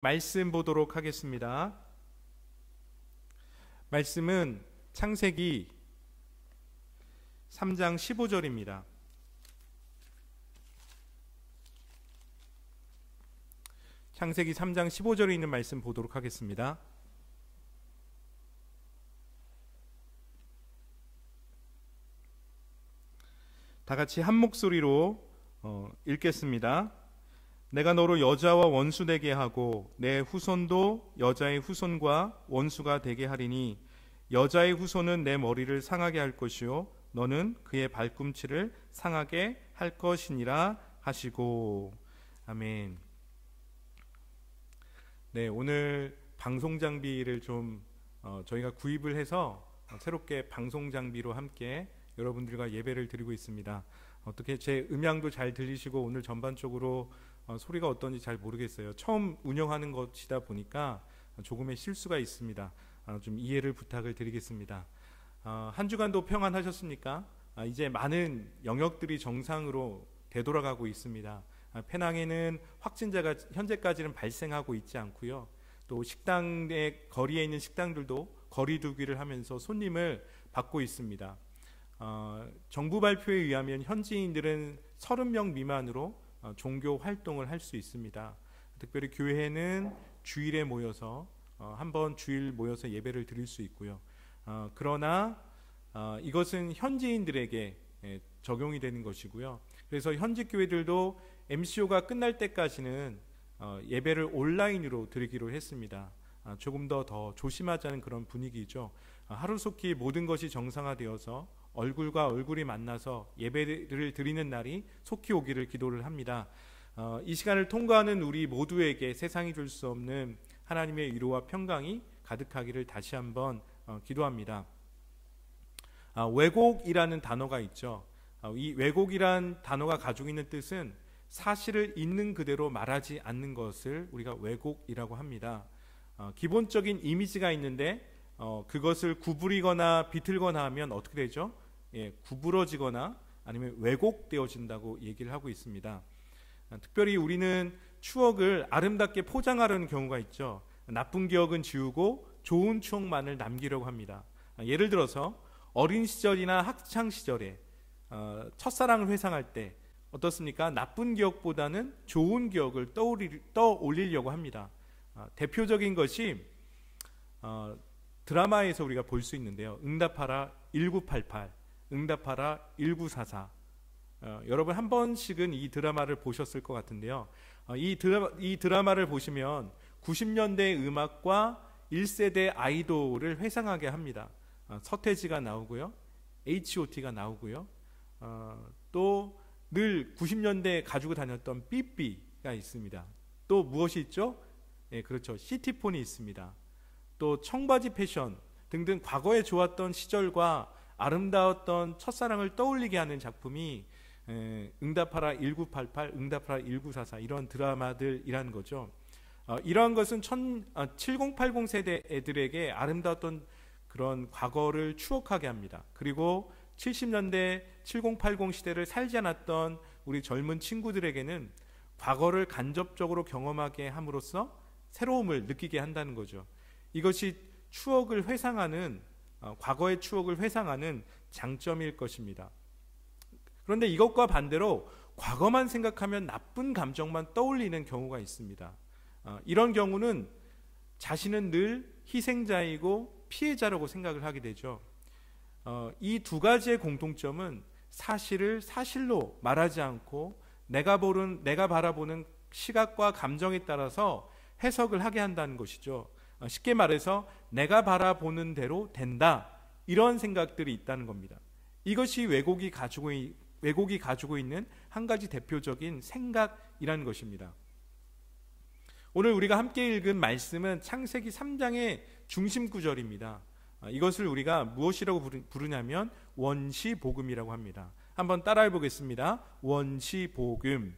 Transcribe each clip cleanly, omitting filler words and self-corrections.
말씀 보도록 하겠습니다. 말씀은 창세기 3장 15절입니다. 창세기 3장 15절에 있는 말씀 보도록 하겠습니다. 다 같이 한 목소리로 읽겠습니다. 내가 너로 여자와 원수 되게 하고 내 후손도 여자의 후손과 원수가 되게 하리니 여자의 후손은 내 머리를 상하게 할 것이요 너는 그의 발꿈치를 상하게 할 것이니라 하시고. 아멘. 네, 오늘 방송 장비를 좀 저희가 구입을 해서 새롭게 방송 장비로 함께 여러분들과 예배를 드리고 있습니다. 어떻게 제 음향도 잘 들리시고 오늘 전반적으로 소리가 어떤지 잘 모르겠어요. 처음 운영하는 것이다 보니까 조금의 실수가 있습니다. 좀 이해를 부탁을 드리겠습니다. 한 주간도 평안하셨습니까? 이제 많은 영역들이 정상으로 되돌아가고 있습니다. 페낭에는 확진자가 현재까지는 발생하고 있지 않고요. 또 식당의 거리에 있는 식당들도 거리 두기를 하면서 손님을 받고 있습니다. 정부 발표에 의하면 현지인들은 30명 미만으로 종교 활동을 할 수 있습니다. 특별히 교회는 주일에 모여서 한번 주일 모여서 예배를 드릴 수 있고요. 그러나 이것은 현지인들에게 적용이 되는 것이고요. 그래서 현지 교회들도 MCO가 끝날 때까지는 예배를 온라인으로 드리기로 했습니다. 조금 더 조심하자는 그런 분위기죠. 하루속히 모든 것이 정상화되어서 얼굴과 얼굴이 만나서 예배를 드리는 날이 속히 오기를 기도를 합니다. 이 시간을 통과하는 우리 모두에게 세상이 줄 수 없는 하나님의 위로와 평강이 가득하기를 다시 한번 기도합니다. 왜곡이라는 단어가 있죠. 이 왜곡이란 단어가 가지고 있는 뜻은 사실을 있는 그대로 말하지 않는 것을 우리가 왜곡이라고 합니다. 기본적인 이미지가 있는데 그것을 구부리거나 비틀거나 하면 어떻게 되죠? 구부러지거나 아니면 왜곡되어진다고 얘기를 하고 있습니다. 특별히 우리는 추억을 아름답게 포장하려는 경우가 있죠. 나쁜 기억은 지우고 좋은 추억만을 남기려고 합니다. 예를 들어서 어린 시절이나 학창 시절에 첫사랑을 회상할 때 어떻습니까? 나쁜 기억보다는 좋은 기억을 떠올리려고 합니다. 대표적인 것이 드라마에서 우리가 볼 수 있는데요. 응답하라 1988, 응답하라 1944. 여러분 한 번씩은 이 드라마를 보셨을 것 같은데요. 이 드라마를 보시면 90년대 음악과 1세대 아이돌을 회상하게 합니다. 서태지가 나오고요, H.O.T가 나오고요, 또 늘 90년대에 가지고 다녔던 삐삐가 있습니다. 또 무엇이 있죠? 그렇죠. 시티폰이 있습니다. 또 청바지 패션 등등 과거에 좋았던 시절과 아름다웠던 첫사랑을 떠올리게 하는 작품이 응답하라 1988, 응답하라 1944 이런 드라마들이라는 거죠. 이러한 것은 7080 세대 애들에게 아름다웠던 그런 과거를 추억하게 합니다. 그리고 70년대 7080 시대를 살지 않았던 우리 젊은 친구들에게는 과거를 간접적으로 경험하게 함으로써 새로움을 느끼게 한다는 거죠. 이것이 추억을 회상하는, 과거의 추억을 회상하는 장점일 것입니다. 그런데 이것과 반대로 과거만 생각하면 나쁜 감정만 떠올리는 경우가 있습니다. 이런 경우는 자신은 늘 희생자이고 피해자라고 생각을 하게 되죠. 이 두 가지의 공통점은 사실을 사실로 말하지 않고 내가 바라보는 시각과 감정에 따라서 해석을 하게 한다는 것이죠. 쉽게 말해서 내가 바라보는 대로 된다, 이런 생각들이 있다는 겁니다. 이것이 왜곡이 가지고 있는 한 가지 대표적인 생각이라는 것입니다. 오늘 우리가 함께 읽은 말씀은 창세기 3장의 중심 구절입니다. 이것을 우리가 무엇이라고 부르냐면 원시복음이라고 합니다. 한번 따라해 보겠습니다. 원시복음.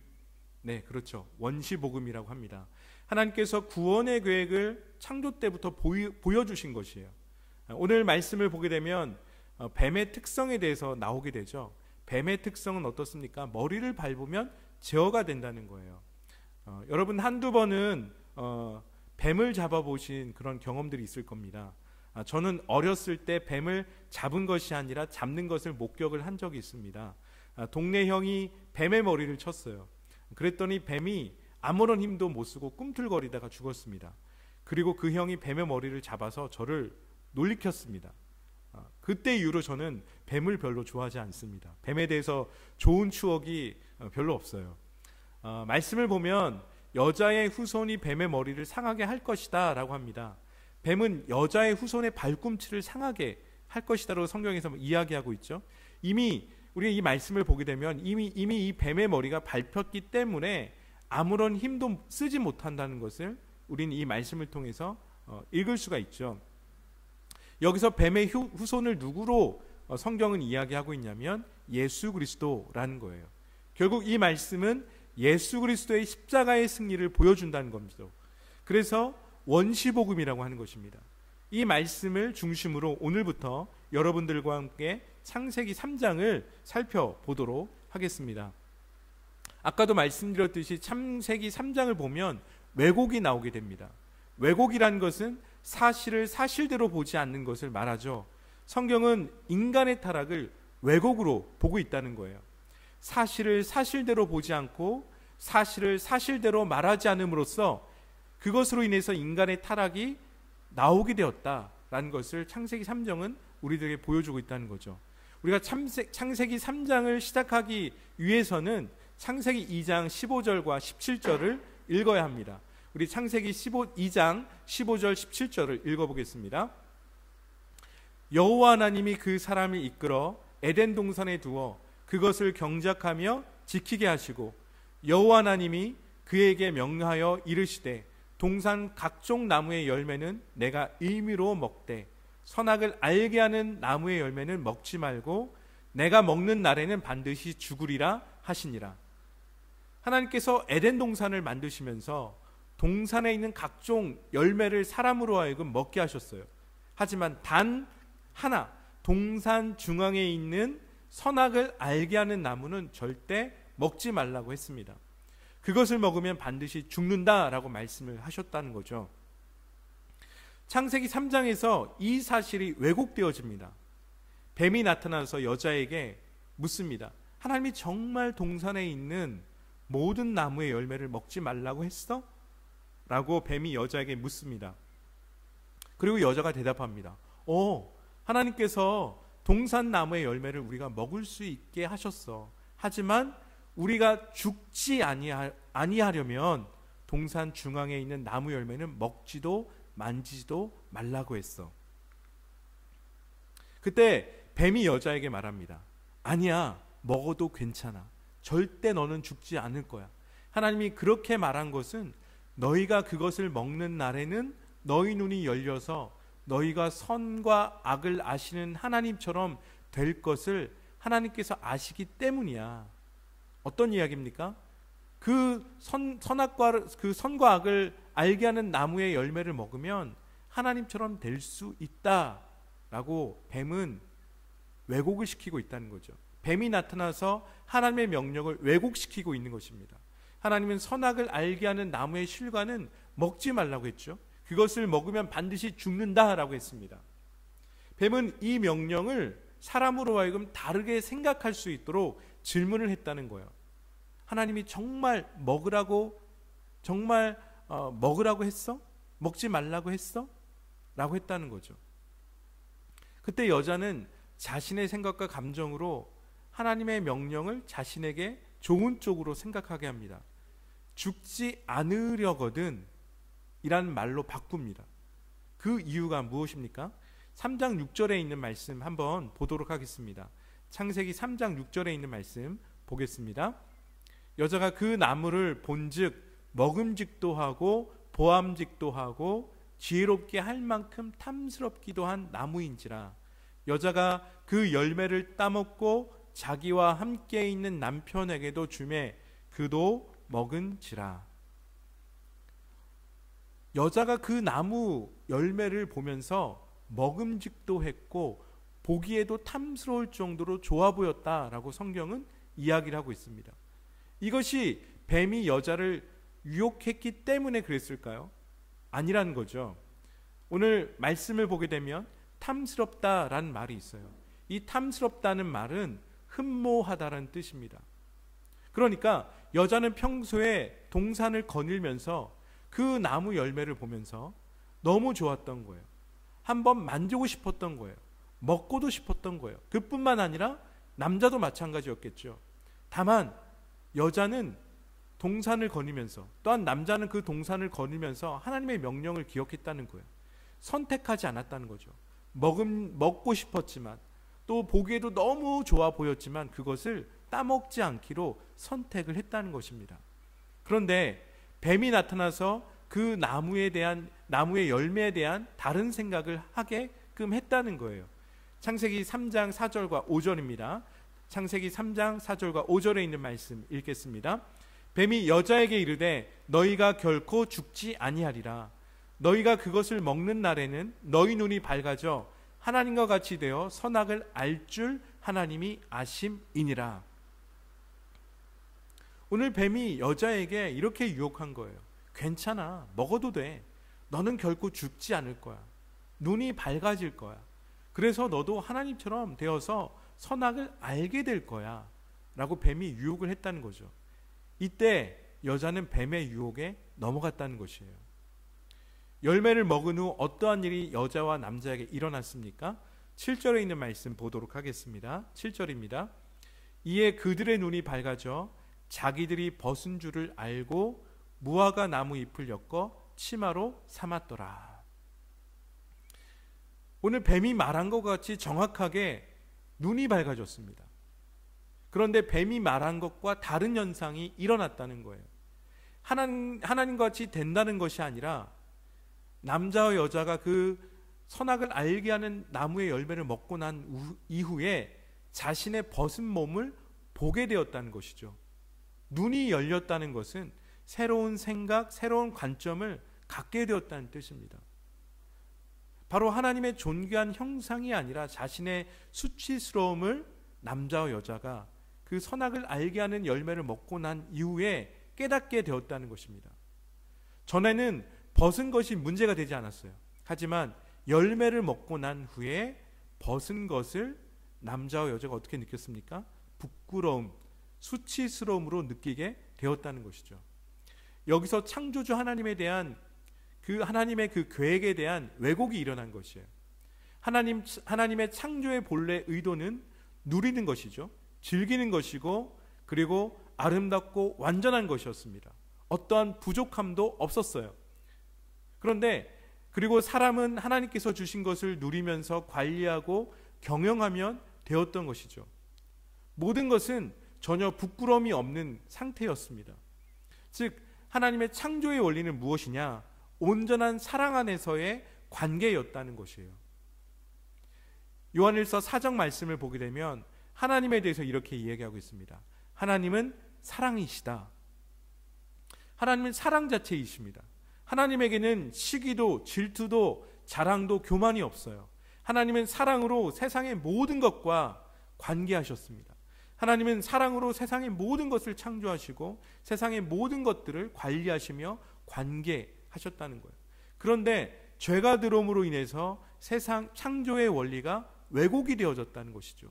네, 그렇죠. 원시복음이라고 합니다. 하나님께서 구원의 계획을 창조 때부터 보여주신 것이에요. 오늘 말씀을 보게 되면 뱀의 특성에 대해서 나오게 되죠. 뱀의 특성은 어떻습니까? 머리를 밟으면 제어가 된다는 거예요. 여러분 한두 번은 뱀을 잡아보신 그런 경험들이 있을 겁니다. 저는 어렸을 때 뱀을 잡은 것이 아니라 잡는 것을 목격을 한 적이 있습니다. 동네 형이 뱀의 머리를 쳤어요. 그랬더니 뱀이 아무런 힘도 못 쓰고 꿈틀거리다가 죽었습니다. 그리고 그 형이 뱀의 머리를 잡아서 저를 놀리켰습니다. 그때 이후로 저는 뱀을 별로 좋아하지 않습니다. 뱀에 대해서 좋은 추억이 별로 없어요. 말씀을 보면 여자의 후손이 뱀의 머리를 상하게 할 것이다 라고 합니다. 뱀은 여자의 후손의 발꿈치를 상하게 할 것이다 라고 성경에서 이야기하고 있죠. 이미 우리가 이 말씀을 보게 되면 이미 이 뱀의 머리가 밟혔기 때문에 아무런 힘도 쓰지 못한다는 것을 우리는 이 말씀을 통해서 읽을 수가 있죠. 여기서 뱀의 후손을 누구로 성경은 이야기하고 있냐면 예수 그리스도라는 거예요. 결국 이 말씀은 예수 그리스도의 십자가의 승리를 보여준다는 겁니다. 그래서 원시복음이라고 하는 것입니다. 이 말씀을 중심으로 오늘부터 여러분들과 함께 창세기 3장을 살펴보도록 하겠습니다. 아까도 말씀드렸듯이 창세기 3장을 보면 왜곡이 나오게 됩니다. 왜곡이란 것은 사실을 사실대로 보지 않는 것을 말하죠. 성경은 인간의 타락을 왜곡으로 보고 있다는 거예요. 사실을 사실대로 보지 않고 사실을 사실대로 말하지 않음으로써 그것으로 인해서 인간의 타락이 나오게 되었다라는 것을 창세기 3장은 우리들에게 보여주고 있다는 거죠. 우리가 창세기 3장을 시작하기 위해서는 창세기 2장 15절과 17절을 읽어야 합니다. 우리 창세기 2장 15절 17절을 읽어보겠습니다. 여호와 하나님이 그 사람을 이끌어 에덴 동산에 두어 그것을 경작하며 지키게 하시고 여호와 하나님이 그에게 명하여 이르시되 동산 각종 나무의 열매는 내가 의미로 먹되 선악을 알게 하는 나무의 열매는 먹지 말고 내가 먹는 날에는 반드시 죽으리라 하시니라. 하나님께서 에덴 동산을 만드시면서 동산에 있는 각종 열매를 사람으로 하여금 먹게 하셨어요. 하지만 단 하나, 동산 중앙에 있는 선악을 알게 하는 나무는 절대 먹지 말라고 했습니다. 그것을 먹으면 반드시 죽는다라고 말씀을 하셨다는 거죠. 창세기 3장에서 이 사실이 왜곡되어집니다. 뱀이 나타나서 여자에게 묻습니다. 하나님이 정말 동산에 있는 모든 나무의 열매를 먹지 말라고 했어? 라고 뱀이 여자에게 묻습니다. 그리고 여자가 대답합니다. 하나님께서 동산 나무의 열매를 우리가 먹을 수 있게 하셨어. 하지만 우리가 죽지 아니하려면 동산 중앙에 있는 나무 열매는 먹지도 만지지도 말라고 했어. 그때 뱀이 여자에게 말합니다. 아니야, 먹어도 괜찮아. 절대 너는 죽지 않을 거야. 하나님이 그렇게 말한 것은 너희가 그것을 먹는 날에는 너희 눈이 열려서 너희가 선과 악을 아시는 하나님처럼 될 것을 하나님께서 아시기 때문이야. 어떤 이야기입니까? 그 선과 악을 알게 하는 나무의 열매를 먹으면 하나님처럼 될 수 있다라고 뱀은 왜곡을 시키고 있다는 거죠. 뱀이 나타나서 하나님의 명령을 왜곡시키고 있는 것입니다. 하나님은 선악을 알게 하는 나무의 실과는 먹지 말라고 했죠. 그것을 먹으면 반드시 죽는다라고 했습니다. 뱀은 이 명령을 사람으로 하여금 다르게 생각할 수 있도록 질문을 했다는 거예요. 하나님이 정말 먹으라고 했어? 먹지 말라고 했어? 라고 했다는 거죠. 그때 여자는 자신의 생각과 감정으로 하나님의 명령을 자신에게 좋은 쪽으로 생각하게 합니다. 죽지 않으려거든 이라는 말로 바꿉니다. 그 이유가 무엇입니까? 3장 6절에 있는 말씀 한번 보도록 하겠습니다. 창세기 3장 6절에 있는 말씀 보겠습니다. 여자가 그 나무를 본즉 먹음직도 하고 보암직도 하고 지혜롭게 할 만큼 탐스럽기도 한 나무인지라. 여자가 그 열매를 따먹고 자기와 함께 있는 남편에게도 주매 그도 먹은지라. 여자가 그 나무 열매를 보면서 먹음직도 했고 보기에도 탐스러울 정도로 좋아 보였다라고 성경은 이야기를 하고 있습니다. 이것이 뱀이 여자를 유혹했기 때문에 그랬을까요? 아니라는 거죠. 오늘 말씀을 보게 되면 탐스럽다라는 말이 있어요. 이 탐스럽다는 말은 흠모하다라는 뜻입니다. 그러니까 여자는 평소에 동산을 거닐면서 그 나무 열매를 보면서 너무 좋았던 거예요. 한번 만지고 싶었던 거예요. 먹고도 싶었던 거예요. 그뿐만 아니라 남자도 마찬가지였겠죠. 다만 여자는 동산을 거니면서, 또한 남자는 그 동산을 거니면서 하나님의 명령을 기억했다는 거예요. 선택하지 않았다는 거죠. 먹고 싶었지만, 또 보기에도 너무 좋아 보였지만 그것을 따먹지 않기로 선택을 했다는 것입니다. 그런데 뱀이 나타나서 그 나무의 열매에 대한 다른 생각을 하게끔 했다는 거예요. 창세기 3장 4절과 5절입니다. 창세기 3장 4절과 5절에 있는 말씀 읽겠습니다. 뱀이 여자에게 이르되 너희가 결코 죽지 아니하리라. 너희가 그것을 먹는 날에는 너희 눈이 밝아져 하나님과 같이 되어 선악을 알 줄 하나님이 아심이니라. 오늘 뱀이 여자에게 이렇게 유혹한 거예요. 괜찮아, 먹어도 돼. 너는 결코 죽지 않을 거야. 눈이 밝아질 거야. 그래서 너도 하나님처럼 되어서 선악을 알게 될 거야 라고 뱀이 유혹을 했다는 거죠. 이때 여자는 뱀의 유혹에 넘어갔다는 것이에요. 열매를 먹은 후 어떠한 일이 여자와 남자에게 일어났습니까? 7절에 있는 말씀 보도록 하겠습니다. 7절입니다. 이에 그들의 눈이 밝아져 자기들이 벗은 줄을 알고 무화과 나무 잎을 엮어 치마로 삼았더라. 오늘 뱀이 말한 것 같이 정확하게 눈이 밝아졌습니다. 그런데 뱀이 말한 것과 다른 현상이 일어났다는 거예요. 하나님과 같이 된다는 것이 아니라 남자와 여자가 그 선악을 알게 하는 나무의 열매를 먹고 난 이후에 자신의 벗은 몸을 보게 되었다는 것이죠. 눈이 열렸다는 것은 새로운 생각, 새로운 관점을 갖게 되었다는 뜻입니다. 바로 하나님의 존귀한 형상이 아니라 자신의 수치스러움을 남자와 여자가 그 선악을 알게 하는 열매를 먹고 난 이후에 깨닫게 되었다는 것입니다. 전에는 벗은 것이 문제가 되지 않았어요. 하지만 열매를 먹고 난 후에 벗은 것을 남자와 여자가 어떻게 느꼈습니까? 부끄러움, 수치스러움으로 느끼게 되었다는 것이죠. 여기서 창조주 하나님에 대한 하나님의 그 계획에 대한 왜곡이 일어난 것이에요. 하나님의 창조의 본래 의도는 누리는 것이죠. 즐기는 것이고, 그리고 아름답고 완전한 것이었습니다. 어떠한 부족함도 없었어요. 그리고 사람은 하나님께서 주신 것을 누리면서 관리하고 경영하면 되었던 것이죠. 모든 것은 전혀 부끄러움이 없는 상태였습니다. 즉 하나님의 창조의 원리는 무엇이냐? 온전한 사랑 안에서의 관계였다는 것이에요. 요한일서 4장 말씀을 보게 되면 하나님에 대해서 이렇게 이야기하고 있습니다. 하나님은 사랑이시다. 하나님은 사랑 자체이십니다. 하나님에게는 시기도 질투도 자랑도 교만이 없어요. 하나님은 사랑으로 세상의 모든 것과 관계하셨습니다. 하나님은 사랑으로 세상의 모든 것을 창조하시고 세상의 모든 것들을 관리하시며 관계하셨다는 거예요. 그런데 죄가 들어옴으로 인해서 세상 창조의 원리가 왜곡이 되어졌다는 것이죠.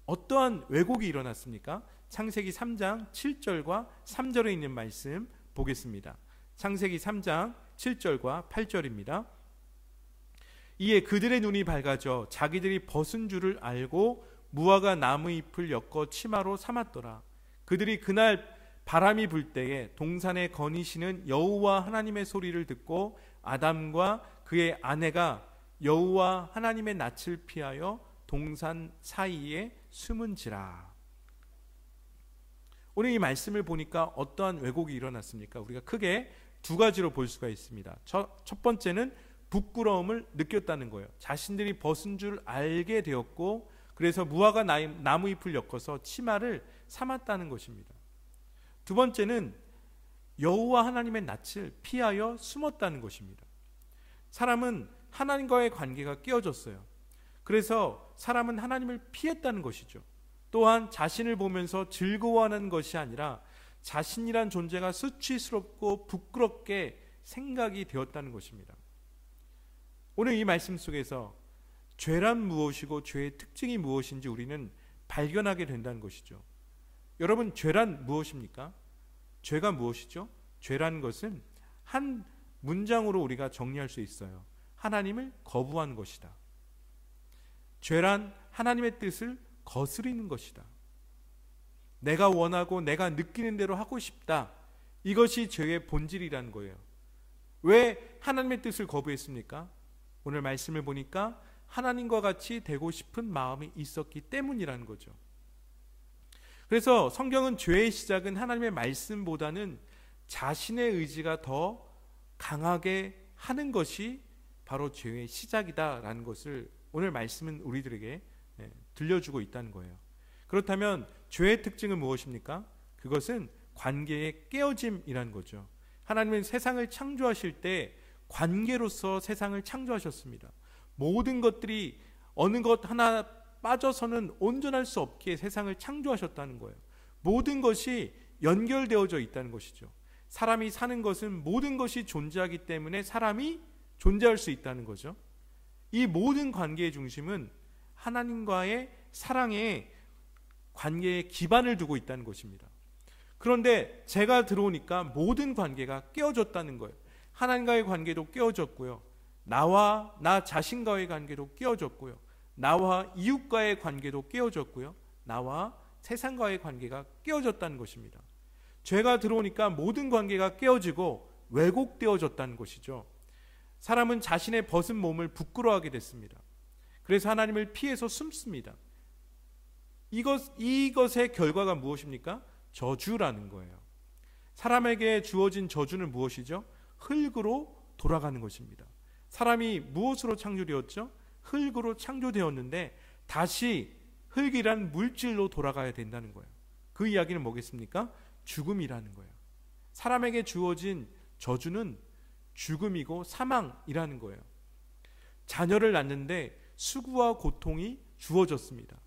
어떠한 왜곡이 일어났습니까? 창세기 3장 7절과 3절에 있는 말씀 보겠습니다. 창세기 3장 7절과 8절입니다. 이에 그들의 눈이 밝아져 자기들이 벗은 줄을 알고 무화과 나무 잎을 엮어 치마로 삼았더라. 그들이 그날 바람이 불 때에 동산에 거니시는 여호와 하나님의 소리를 듣고 아담과 그의 아내가 여호와 하나님의 낯을 피하여 동산 사이에 숨은지라. 오늘 이 말씀을 보니까 어떠한 왜곡이 일어났습니까? 우리가 크게 두 가지로 볼 수가 있습니다. 첫 번째는 부끄러움을 느꼈다는 거예요. 자신들이 벗은 줄 알게 되었고, 그래서 무화과 나무 잎을 엮어서 치마를 삼았다는 것입니다. 두 번째는 여호와 하나님의 낯을 피하여 숨었다는 것입니다. 사람은 하나님과의 관계가 깨어졌어요. 그래서 사람은 하나님을 피했다는 것이죠. 또한 자신을 보면서 즐거워하는 것이 아니라 자신이란 존재가 수치스럽고 부끄럽게 생각이 되었다는 것입니다. 오늘 이 말씀 속에서 죄란 무엇이고 죄의 특징이 무엇인지 우리는 발견하게 된다는 것이죠. 여러분, 죄란 무엇입니까? 죄가 무엇이죠? 죄란 것은 한 문장으로 우리가 정리할 수 있어요. 하나님을 거부하는 것이다. 죄란 하나님의 뜻을 거스르는 것이다. 내가 원하고 내가 느끼는 대로 하고 싶다. 이것이 죄의 본질이라는 거예요. 왜 하나님의 뜻을 거부했습니까? 오늘 말씀을 보니까 하나님과 같이 되고 싶은 마음이 있었기 때문이라는 거죠. 그래서 성경은 죄의 시작은 하나님의 말씀보다는 자신의 의지가 더 강하게 하는 것이 바로 죄의 시작이다라는 것을 오늘 말씀은 우리들에게 들려주고 있다는 거예요. 그렇다면 죄의 특징은 무엇입니까? 그것은 관계의 깨어짐이라는 거죠. 하나님은 세상을 창조하실 때 관계로서 세상을 창조하셨습니다. 모든 것들이 어느 것 하나 빠져서는 온전할 수 없게 세상을 창조하셨다는 거예요. 모든 것이 연결되어져 있다는 것이죠. 사람이 사는 것은 모든 것이 존재하기 때문에 사람이 존재할 수 있다는 거죠. 이 모든 관계의 중심은 하나님과의 사랑의 관계에 기반을 두고 있다는 것입니다. 그런데 죄가 들어오니까 모든 관계가 깨어졌다는 거예요. 하나님과의 관계도 깨어졌고요. 나와 나 자신과의 관계도 깨어졌고요. 나와 이웃과의 관계도 깨어졌고요. 나와 세상과의 관계가 깨어졌다는 것입니다. 죄가 들어오니까 모든 관계가 깨어지고 왜곡되어졌다는 것이죠. 사람은 자신의 벗은 몸을 부끄러워하게 됐습니다. 그래서 하나님을 피해서 숨습니다. 이것의 결과가 무엇입니까? 저주라는 거예요. 사람에게 주어진 저주는 무엇이죠? 흙으로 돌아가는 것입니다. 사람이 무엇으로 창조되었죠? 흙으로 창조되었는데 다시 흙이란 물질로 돌아가야 된다는 거예요. 그 이야기는 뭐겠습니까? 죽음이라는 거예요. 사람에게 주어진 저주는 죽음이고 사망이라는 거예요. 자녀를 낳는데 수고와 고통이 주어졌습니다.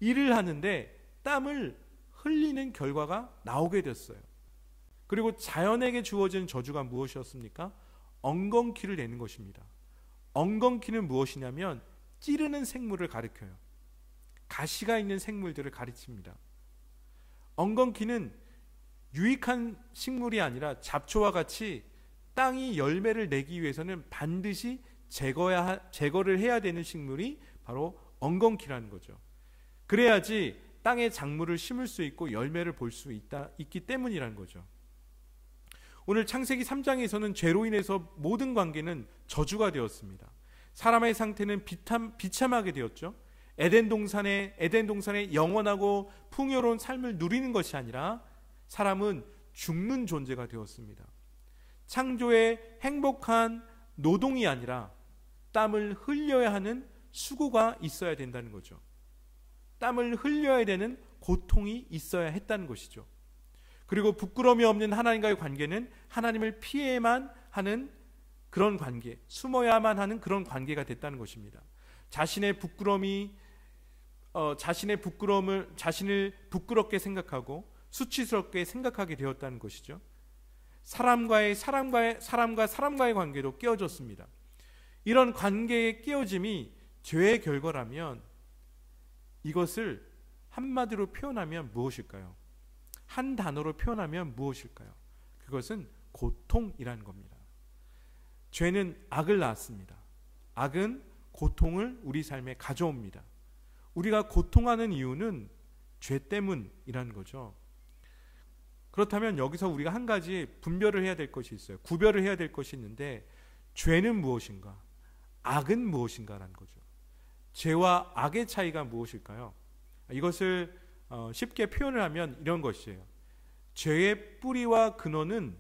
일을 하는데 땀을 흘리는 결과가 나오게 됐어요. 그리고 자연에게 주어진 저주가 무엇이었습니까? 엉겅퀴를 내는 것입니다. 엉겅퀴는 무엇이냐면 찌르는 생물을 가리켜요. 가시가 있는 생물들을 가리킵니다. 엉겅퀴는 유익한 식물이 아니라 잡초와 같이 땅이 열매를 내기 위해서는 반드시 제거를 해야 되는 식물이 바로 엉겅퀴라는 거죠. 그래야지 땅에 작물을 심을 수 있고 열매를 볼 수 있기 때문이라는 거죠. 오늘 창세기 3장에서는 죄로 인해서 모든 관계는 저주가 되었습니다. 사람의 상태는 비참하게 되었죠. 에덴 동산의 영원하고 풍요로운 삶을 누리는 것이 아니라 사람은 죽는 존재가 되었습니다. 창조의 행복한 노동이 아니라 땀을 흘려야 하는 수고가 있어야 된다는 거죠. 땀을 흘려야 되는 고통이 있어야 했다는 것이죠. 그리고 부끄러움이 없는 하나님과의 관계는 하나님을 피해야만 하는 그런 관계, 숨어야만 하는 그런 관계가 됐다는 것입니다. 자신을 부끄럽게 생각하고 수치스럽게 생각하게 되었다는 것이죠. 사람과의 관계도 깨어졌습니다. 이런 관계의 깨어짐이 죄의 결과라면 이것을 한마디로 표현하면 무엇일까요? 한 단어로 표현하면 무엇일까요? 그것은 고통이라는 겁니다. 죄는 악을 낳았습니다. 악은 고통을 우리 삶에 가져옵니다. 우리가 고통하는 이유는 죄 때문이라는 거죠. 그렇다면 여기서 우리가 한 가지 분별을 해야 될 것이 있어요. 구별을 해야 될 것이 있는데 죄는 무엇인가? 악은 무엇인가라는 거죠. 죄와 악의 차이가 무엇일까요? 이것을 쉽게 표현을 하면 이런 것이에요. 죄의 뿌리와 근원은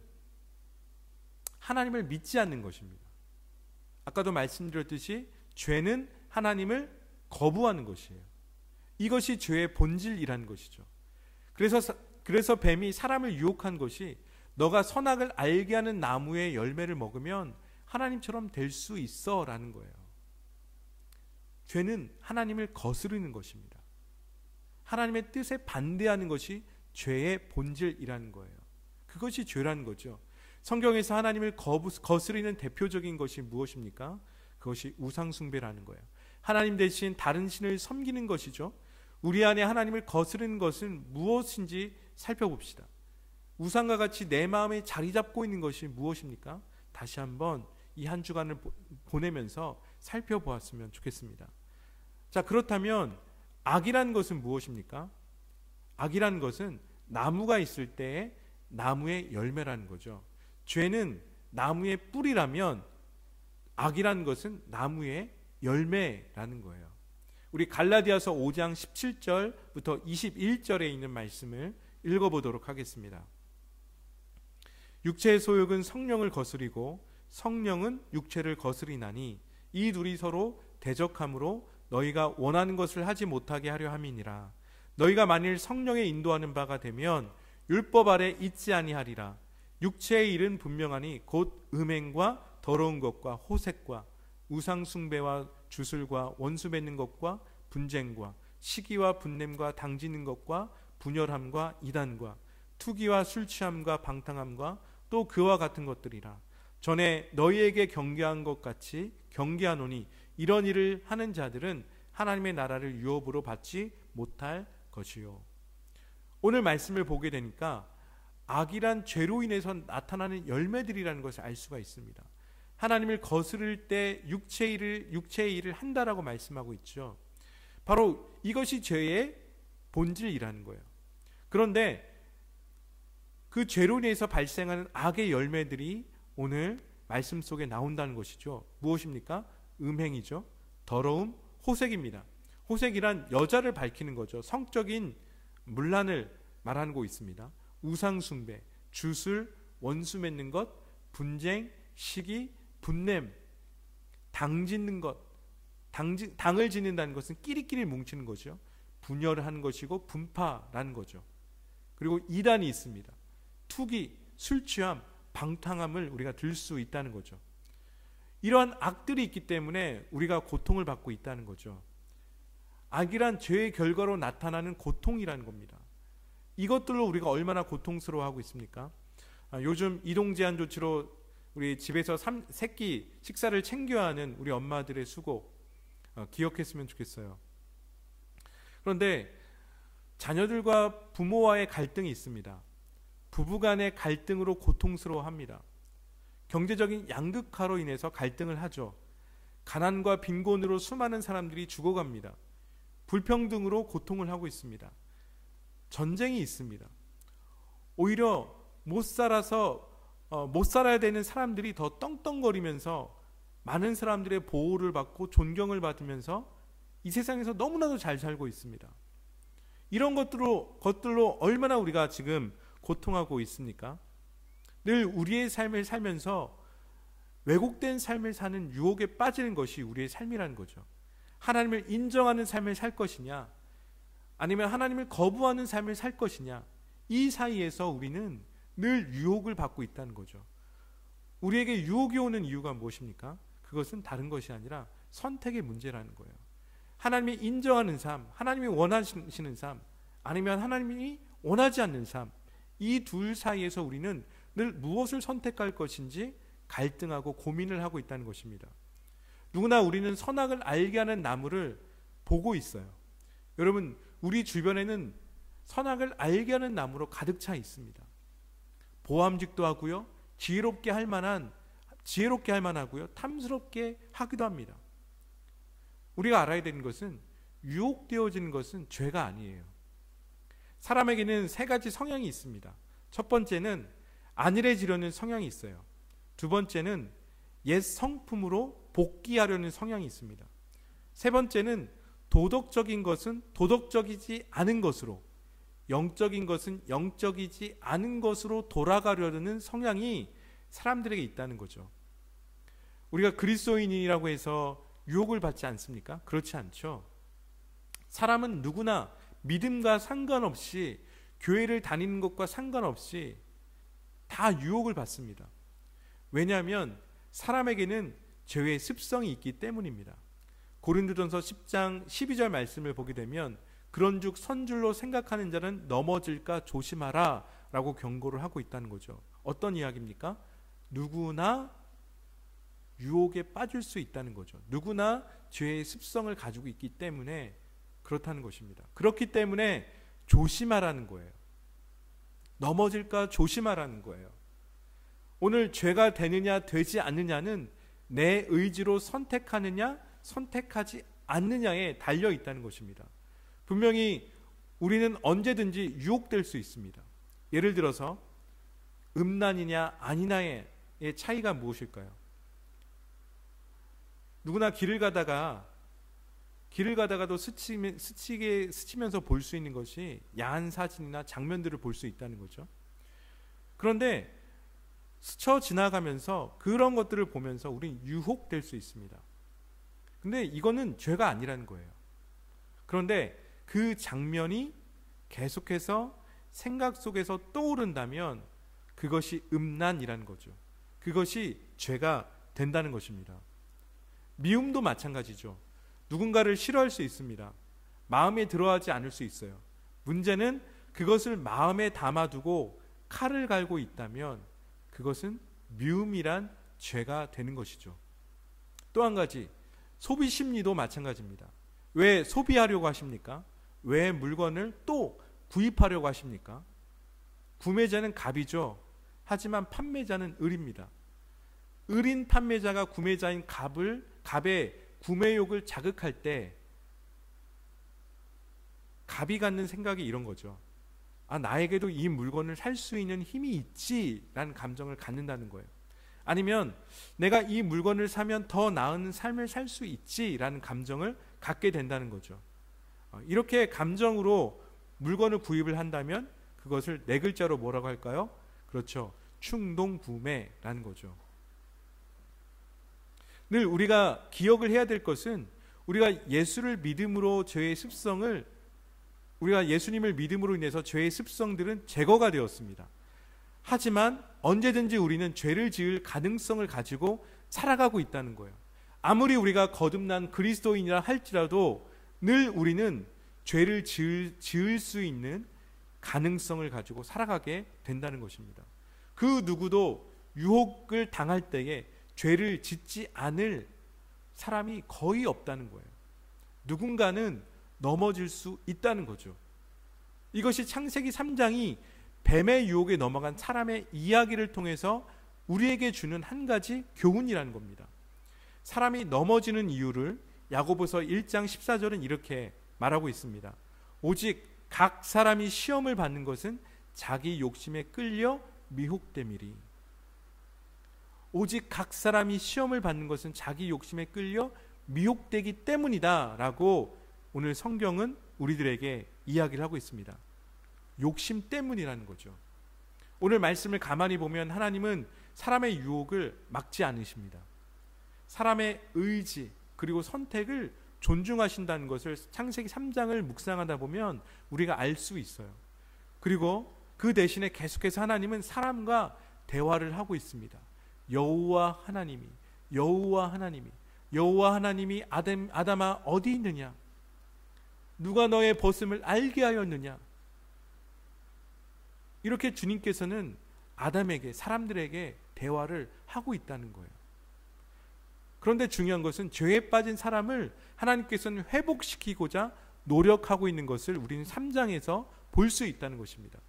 하나님을 믿지 않는 것입니다. 아까도 말씀드렸듯이 죄는 하나님을 거부하는 것이에요. 이것이 죄의 본질이라는 것이죠. 그래서 뱀이 사람을 유혹한 것이 너가 선악을 알게 하는 나무의 열매를 먹으면 하나님처럼 될 수 있어 라는 거예요. 죄는 하나님을 거스르는 것입니다. 하나님의 뜻에 반대하는 것이 죄의 본질이라는 거예요. 그것이 죄라는 거죠. 성경에서 하나님을 거스르는 대표적인 것이 무엇입니까? 그것이 우상숭배라는 거예요. 하나님 대신 다른 신을 섬기는 것이죠. 우리 안에 하나님을 거스르는 것은 무엇인지 살펴봅시다. 우상과 같이 내 마음에 자리 잡고 있는 것이 무엇입니까? 다시 한번 이 한 주간을 보내면서 살펴보았으면 좋겠습니다. 자, 그렇다면 악이란 것은 무엇입니까? 악이란 것은 나무가 있을 때의 나무의 열매라는 거죠. 죄는 나무의 뿌리라면 악이란 것은 나무의 열매라는 거예요. 우리 갈라디아서 5장 17절부터 21절에 있는 말씀을 읽어보도록 하겠습니다. 육체의 소욕은 성령을 거스리고 성령은 육체를 거스리나니 이 둘이 서로 대적함으로 너희가 원하는 것을 하지 못하게 하려 함이니라. 너희가 만일 성령의 인도하는 바가 되면 율법 아래 있지 아니하리라. 육체의 일은 분명하니 곧 음행과 더러운 것과 호색과 우상 숭배와 주술과 원수 맺는 것과 분쟁과 시기와 분냄과 당지는 것과 분열함과 이단과 투기와 술 취함과 방탕함과 또 그와 같은 것들이라. 전에 너희에게 경계한 것 같이 경계하노니 이런 일을 하는 자들은 하나님의 나라를 유업으로 받지 못할 것이요. 오늘 말씀을 보게 되니까 악이란 죄로 인해서 나타나는 열매들이라는 것을 알 수가 있습니다. 하나님을 거스를 때 육체의 일을 한다라고 말씀하고 있죠. 바로 이것이 죄의 본질이라는 거예요. 그런데 그 죄로 인해서 발생하는 악의 열매들이 오늘 말씀 속에 나온다는 것이죠. 무엇입니까? 음행이죠. 더러움, 호색입니다. 호색이란 여자를 밝히는 거죠. 성적인 문란을 말하고 있습니다. 우상숭배, 주술, 원수 맺는 것, 분쟁, 시기, 분냄, 당짓는 것, 당을 짓는다는 것은 끼리끼리 뭉치는 거죠. 분열하는 것이고 분파라는 거죠. 그리고 이단이 있습니다. 투기, 술 취함, 방탕함을 우리가 들 수 있다는 거죠. 이러한 악들이 있기 때문에 우리가 고통을 받고 있다는 거죠. 악이란 죄의 결과로 나타나는 고통이라는 겁니다. 이것들로 우리가 얼마나 고통스러워하고 있습니까? 요즘 이동제한 조치로 우리 집에서 새끼 식사를 챙겨야 하는 우리 엄마들의 수고 기억했으면 좋겠어요. 그런데 자녀들과 부모와의 갈등이 있습니다. 부부간의 갈등으로 고통스러워합니다. 경제적인 양극화로 인해서 갈등을 하죠. 가난과 빈곤으로 수많은 사람들이 죽어갑니다. 불평등으로 고통을 하고 있습니다. 전쟁이 있습니다. 오히려 못 살아야 되는 사람들이 더 떵떵거리면서 많은 사람들의 보호를 받고 존경을 받으면서 이 세상에서 너무나도 잘 살고 있습니다. 이런 것들로 얼마나 우리가 지금 고통하고 있습니까? 늘 우리의 삶을 살면서 왜곡된 삶을 사는 유혹에 빠지는 것이 우리의 삶이라는 거죠. 하나님을 인정하는 삶을 살 것이냐, 아니면 하나님을 거부하는 삶을 살 것이냐, 이 사이에서 우리는 늘 유혹을 받고 있다는 거죠. 우리에게 유혹이 오는 이유가 무엇입니까? 그것은 다른 것이 아니라 선택의 문제라는 거예요. 하나님이 인정하는 삶, 하나님이 원하시는 삶, 아니면 하나님이 원하지 않는 삶, 이 둘 사이에서 우리는 늘 무엇을 선택할 것인지 갈등하고 고민을 하고 있다는 것입니다. 누구나 우리는 선악을 알게 하는 나무를 보고 있어요. 여러분, 우리 주변에는 선악을 알게 하는 나무로 가득 차 있습니다. 보암직도 하고요, 지혜롭게 할 만하고요, 탐스럽게 하기도 합니다. 우리가 알아야 되는 것은 유혹되어지는 것은 죄가 아니에요. 사람에게는 세 가지 성향이 있습니다. 첫 번째는 안일해지려는 성향이 있어요. 두 번째는 옛 성품으로 복귀하려는 성향이 있습니다. 세 번째는 도덕적인 것은 도덕적이지 않은 것으로, 영적인 것은 영적이지 않은 것으로 돌아가려는 성향이 사람들에게 있다는 거죠. 우리가 그리스도인이라고 해서 유혹을 받지 않습니까? 그렇지 않죠. 사람은 누구나 믿음과 상관없이, 교회를 다니는 것과 상관없이 다 유혹을 받습니다. 왜냐하면 사람에게는 죄의 습성이 있기 때문입니다. 고린도전서 10장 12절 말씀을 보게 되면 그런즉 선줄로 생각하는 자는 넘어질까 조심하라 라고 경고를 하고 있다는 거죠. 어떤 이야기입니까? 누구나 유혹에 빠질 수 있다는 거죠. 누구나 죄의 습성을 가지고 있기 때문에 그렇다는 것입니다. 그렇기 때문에 조심하라는 거예요. 넘어질까 조심하라는 거예요. 오늘 죄가 되느냐 되지 않느냐는 내 의지로 선택하느냐 선택하지 않느냐에 달려 있다는 것입니다. 분명히 우리는 언제든지 유혹될 수 있습니다. 예를 들어서 음란이냐 아니냐의 차이가 무엇일까요? 누구나 길을 가다가도 스치면서 볼 수 있는 것이 야한 사진이나 장면들을 볼 수 있다는 거죠. 그런데 스쳐 지나가면서 그런 것들을 보면서 우리는 유혹될 수 있습니다. 근데 이거는 죄가 아니라는 거예요. 그런데 그 장면이 계속해서 생각 속에서 떠오른다면 그것이 음란이라는 거죠. 그것이 죄가 된다는 것입니다. 미움도 마찬가지죠. 누군가를 싫어할 수 있습니다. 마음에 들어하지 않을 수 있어요. 문제는 그것을 마음에 담아두고 칼을 갈고 있다면 그것은 미움이란 죄가 되는 것이죠. 또 한 가지, 소비 심리도 마찬가지입니다. 왜 소비하려고 하십니까? 왜 물건을 또 구입하려고 하십니까? 구매자는 갑이죠. 하지만 판매자는 을입니다. 을인 판매자가 구매자인 갑의 구매욕을 자극할 때 갑이 갖는 생각이 이런 거죠. 나에게도 이 물건을 살 수 있는 힘이 있지라는 감정을 갖는다는 거예요. 아니면 내가 이 물건을 사면 더 나은 삶을 살 수 있지라는 감정을 갖게 된다는 거죠. 이렇게 감정으로 물건을 구입을 한다면 그것을 네 글자로 뭐라고 할까요? 그렇죠. 충동 구매라는 거죠. 늘 우리가 기억을 해야 될 것은 우리가 예수를 믿음으로 죄의 습성을 우리가 예수님을 믿음으로 인해서 죄의 습성들은 제거가 되었습니다. 하지만 언제든지 우리는 죄를 지을 가능성을 가지고 살아가고 있다는 거예요. 아무리 우리가 거듭난 그리스도인이라 할지라도 늘 우리는 죄를 지을 수 있는 가능성을 가지고 살아가게 된다는 것입니다. 그 누구도 유혹을 당할 때에 죄를 짓지 않을 사람이 거의 없다는 거예요. 누군가는 넘어질 수 있다는 거죠. 이것이 창세기 3장이 뱀의 유혹에 넘어간 사람의 이야기를 통해서 우리에게 주는 한 가지 교훈이라는 겁니다. 사람이 넘어지는 이유를 야고보서 1장 14절은 이렇게 말하고 있습니다. 오직 각 사람이 시험을 받는 것은 자기 욕심에 끌려 미혹됨이리. 오직 각 사람이 시험을 받는 것은 자기 욕심에 끌려 미혹되기 때문이다 라고 오늘 성경은 우리들에게 이야기를 하고 있습니다. 욕심 때문이라는 거죠. 오늘 말씀을 가만히 보면 하나님은 사람의 유혹을 막지 않으십니다. 사람의 의지 그리고 선택을 존중하신다는 것을 창세기 3장을 묵상하다 보면 우리가 알 수 있어요. 그리고 그 대신에 계속해서 하나님은 사람과 대화를 하고 있습니다. 여호와 하나님이 아담아 어디 있느냐? 누가 너의 벗음을 알게 하였느냐? 이렇게 주님께서는 아담에게, 사람들에게 대화를 하고 있다는 거예요. 그런데 중요한 것은 죄에 빠진 사람을 하나님께서는 회복시키고자 노력하고 있는 것을 우리는 3장에서 볼 수 있다는 것입니다.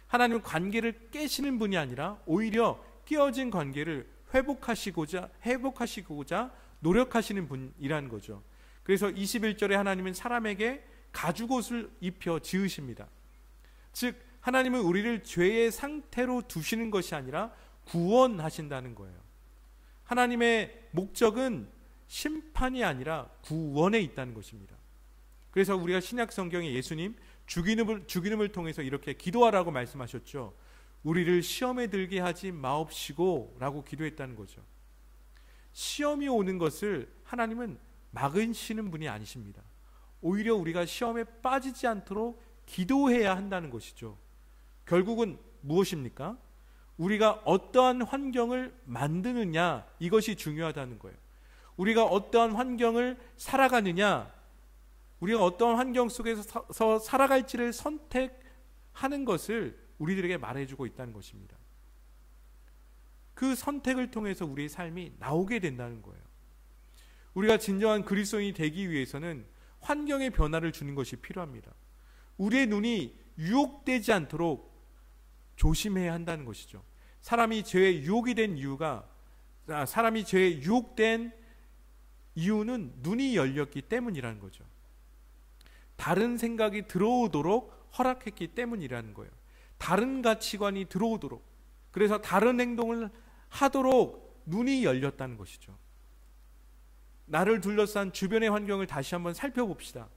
하나님은 관계를 깨시는 분이 아니라 오히려 깨어진 관계를 회복하시고자 노력하시는 분이라는 거죠. 그래서 21절에 하나님은 사람에게 가죽옷을 입혀 지으십니다. 즉 하나님은 우리를 죄의 상태로 두시는 것이 아니라 구원하신다는 거예요. 하나님의 목적은 심판이 아니라 구원에 있다는 것입니다. 그래서 우리가 신약 성경에 예수님 죽이름을 통해서 이렇게 기도하라고 말씀하셨죠. 우리를 시험에 들게 하지 마옵시고 라고 기도했다는 거죠. 시험이 오는 것을 하나님은 막으시는 분이 아니십니다. 오히려 우리가 시험에 빠지지 않도록 기도해야 한다는 것이죠. 결국은 무엇입니까? 우리가 어떠한 환경을 만드느냐, 이것이 중요하다는 거예요. 우리가 어떠한 환경을 살아가느냐, 우리가 어떠한 환경 속에서 살아갈지를 선택하는 것을 우리들에게 말해주고 있다는 것입니다. 그 선택을 통해서 우리의 삶이 나오게 된다는 거예요. 우리가 진정한 그리스도인이 되기 위해서는 환경의 변화를 주는 것이 필요합니다. 우리의 눈이 유혹되지 않도록 조심해야 한다는 것이죠. 사람이 죄에 유혹된 이유는 눈이 열렸기 때문이라는 거죠. 다른 생각이 들어오도록 허락했기 때문이라는 거예요. 다른 가치관이 들어오도록, 그래서 다른 행동을 하도록 눈이 열렸다는 것이죠. 나를 둘러싼 주변의 환경을 다시 한번 살펴봅시다.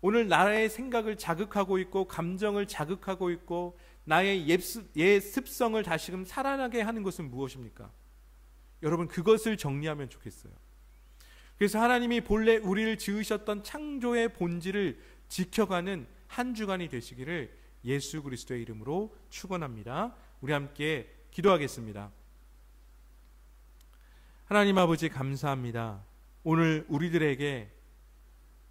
오늘 나의 생각을 자극하고 있고 감정을 자극하고 있고 나의 옛 습성을 다시금 살아나게 하는 것은 무엇입니까? 여러분, 그것을 정리하면 좋겠어요. 그래서 하나님이 본래 우리를 지으셨던 창조의 본질을 지켜가는 한 주간이 되시기를 예수 그리스도의 이름으로 축원합니다. 우리 함께 기도하겠습니다. 하나님 아버지, 감사합니다. 오늘 우리들에게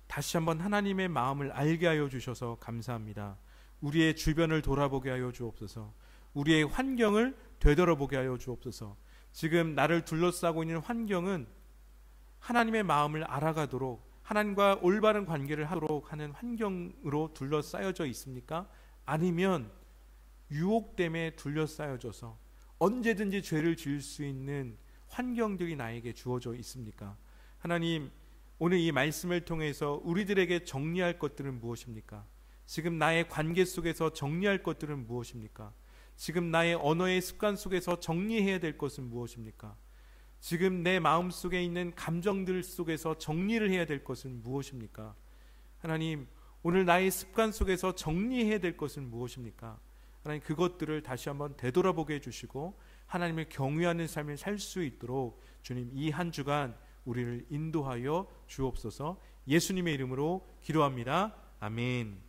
다시 한번 하나님의 마음을 알게 하여 주셔서 감사합니다. 우리의 주변을 돌아보게 하여 주옵소서. 우리의 환경을 되돌아보게 하여 주옵소서. 지금 나를 둘러싸고 있는 환경은 하나님의 마음을 알아가도록, 하나님과 올바른 관계를 하도록 하는 환경으로 둘러싸여져 있습니까? 아니면 유혹 때문에 둘러싸여져서 언제든지 죄를 지을 수 있는 환경들이 나에게 주어져 있습니까? 하나님, 오늘 이 말씀을 통해서 우리들에게 정리할 것들은 무엇입니까? 지금 나의 관계 속에서 정리할 것들은 무엇입니까? 지금 나의 언어의 습관 속에서 정리해야 될 것은 무엇입니까? 지금 내 마음 속에 있는 감정들 속에서 정리를 해야 될 것은 무엇입니까? 하나님, 오늘 나의 습관 속에서 정리해야 될 것은 무엇입니까? 하나님, 그것들을 다시 한번 되돌아보게 해주시고 하나님을 경외하는 삶을 살 수 있도록 주님, 이 한 주간 우리를 인도하여 주옵소서. 예수님의 이름으로 기도합니다. 아멘.